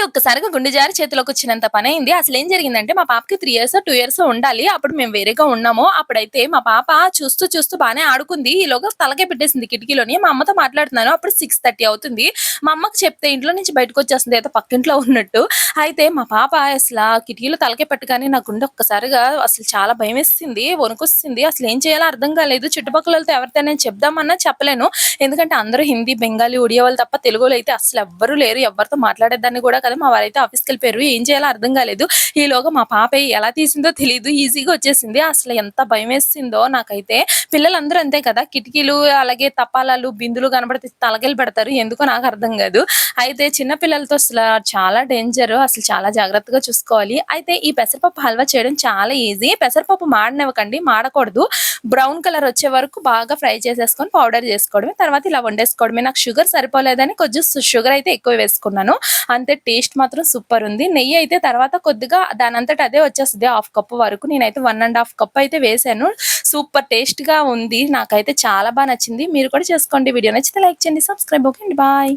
ఒక్కసారిగా గుండె జారి చేతిలోకొచ్చినంత పనయింది. అసలేం జరిగిందంటే మా పాపకి 3 ఇయర్సో, 2 ఇయర్సో ఉండాలి. అప్పుడు మేము వేరేగా ఉన్నాము. అప్పుడైతే మా పాప చూస్తూ చూస్తూ బానే ఆడుకుంది. ఈలోగా తలకాయ పెట్టేసింది కిటికీలోని. మా అమ్మతో మాట్లాడుతున్నాను. అప్పుడు 6:30 అవుతుంది. మా అమ్మకి చెప్తే ఇంట్లో నుంచి బయటకొచ్చేస్తుంది ఏదో పక్కింట్లో ఉన్నట్టు. అయితే మా పాప కిటికీలో తలకాయ పెట్టగానే నా గుండె ఒక్కసారిగా అసలు చాలా భయమేసింది. వణుకొచ్చేసింది. అసలేం చేయాలో అర్థం కాలేదు. చుట్టుపక్కలోళ్ళతో ఎవరితోనైనా చెప్దామన్నా చెప్పలేను. ఎందుకంటే అందరూ హిందీ, బెంగాలీ, ఒడియా వాళ్ళు తప్ప తెలుగోళ్ళు అయితే అస్సలెవ్వరు లేరు. ఎవ్వరితో మాట్లాడేదాన్ని కూడా కాదు. మా వారైతే ఆఫీస్‌కెళ్ళిపోయారు. ఏం చేయాలో అర్థం కాలేదు. ఈలోగా మా పాప ఎలా తీసిందో తెలీదు. ఈజీగా వచ్చేసింది. అసలు ఎంత భయమేసిందో నాకైతే. పిల్లలందరూ అంతే కదా! కిటికీలు అలాగే తపాలాలు, బిందులు కనబడితే తలకాయలు పెడతారు. ఎందుకో నాకు అర్థం కాదు. అయితే చిన్న పిల్లలతో చాలా డేంజరు. అసలు చాలా జాగ్రత్తగా చూసుకోవాలి. అయితే ఈ పెసరపప్పు హల్వా చేయడం చాలా ఈజీ. పెసరపప్పు మాడనివ్వకండి. మాడకూడదు. బ్రౌన్ కలర్ వచ్చే వరకు బాగా ఫ్రై చేసేసుకొని పౌడర్ చేసుకోవడమే. తర్వాత ఇలా వండేసుకోవడమే. నాకు షుగర్ సరిపోలేదని కొంచెం షుగర్ అయితే ఎక్కువ వేసుకున్నాను. అంతే టేస్ట్ మాత్రం సూపర్ ఉంది. నెయ్యి అయితే తర్వాత కొద్దిగా దానంతట అదే వచ్చేస్తది. హాఫ్ కప్ వరకు. నేనైతే 1 ½ కప్ అయితే వేసాను. సూపర్ టేస్ట్‌గా ఉంది. నాకైతే చాలా నచ్చింది. మీరు కూడా చేసుకోండి. వీడియో నచ్చితే లైక్ చేయండి. సబ్స్క్రైబ్. ఓకే అండి. బాయ్.